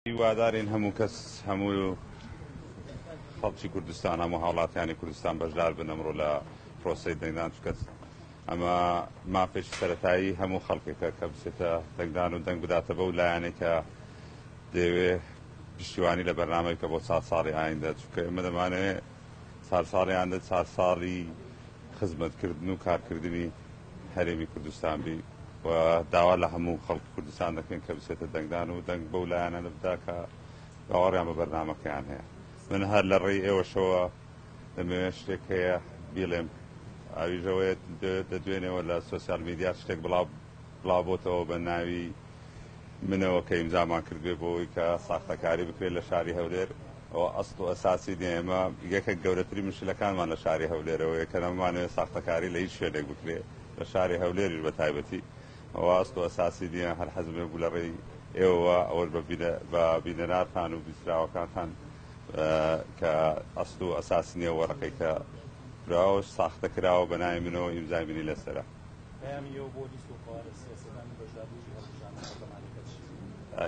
هیوادارین هەموو کەس هەموو خەڵکی کوردستان هەموو هاوڵاتیانی کوردستان بەشدار بن ئەمڕۆ لە پرۆسەی دەنگدان چکەس ئەمە مافێکی سەرەتایی هەموو خەڵکێکە کە بچێتە دەنگدان و دەنگ بداتە بەو لایەنێک کە دەیەوێ پشتیوانی لە بەرنامەی کە بۆ 4 ساڵی ئایندە چونکە ئێمە دەمانەوێت 4 ساڵی ئایندە 4 ساڵی خزمەتکردن و کارکردنی هەرێمی کوردستان بی و داوا لە هەموو خەڵکی کوردستان دەکەین کە بچێتە دەنگدان و دەنگ بەو لایەنە بدا کە باوەڕیان بە بەرنامەکەیان هەیە. من هەر لە ڕێی ئێوەشەوە دەمەوێت شتێک هەیە بیڵێم ئاویژەوەیە دەدوێنەوە لە سۆسیال میدیا شتێک بڵاو بۆتەوە بە ناوی منەوە کە ئیمزامان کردوێ بۆی کە ساختەکاری بکرێت لە شاری هەولێر ئەوە ئەسڵ و ئەساسی ئێمە یەکە گەورەترین مشکلەکانمان لە شاری هەولێرەوەیە کە نەمانوێت ساختەکاری لە هیچ شوێنێک بکرێت لە شاری هەولێریش بە تایبەتی ئەوە ئەسڵ و ئەساسی دیە هەر حەزمێ بوو لە ڕێی ئێوە ئەوە بە بینەراتان و بیستراوەکانتان کە ئەسڵ و ئەساسی نییە وەڕەکەی کە براوە ساختە کراوە بە ناوی منەوە ئیمزای منی لەسەرە.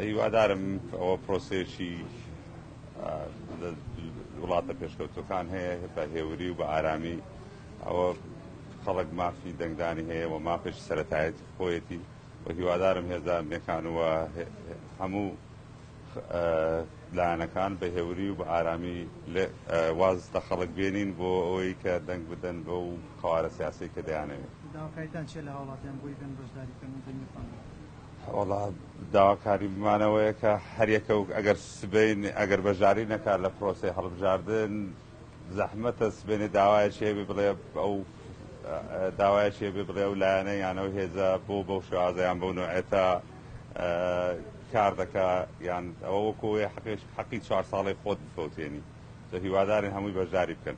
هیوادارم ئەوە پرۆسەیەکی وڵاتە پێشکەوتوەکان هەیە بە هێوری و بە ئارامی ئەوە خەڵک مافی دەنگدانی هەیە و مافێکی سەرەتایەتی خۆیەتی و هیوادارم هێزانەکان وە هەموو لایەنەکان بە هێوری و بە ئارامی واز لە خەڵک بێنین بۆ ئەوەی کە دەنگ بدەن بە و خەوارە سیاسی کە دەیانەوێت. داواکاریتان چێ لە هاوڵاتیان بۆی بن بەشداریکردن و دەنگتان؟ وەڵا داواکاری بمانەوەیە کە هەریەکە و ئەگەر سبەین ئەگەر بەژاری نەکات لە پرۆسی هەڵبژاردن زەحمەتە سبێنێ داوایەکی هەیە بڵێ ئەو داوایەکی بێ بڵێ و لایەنە یانەوە هێزە بۆ بەو شێوازەیان بەو نوعێتە کار دەکا یان ئەوە وەکوێ حەقی 4 ساڵی خۆت بفەوتێنی هیوادارین هەمووی بەشداری بکەن.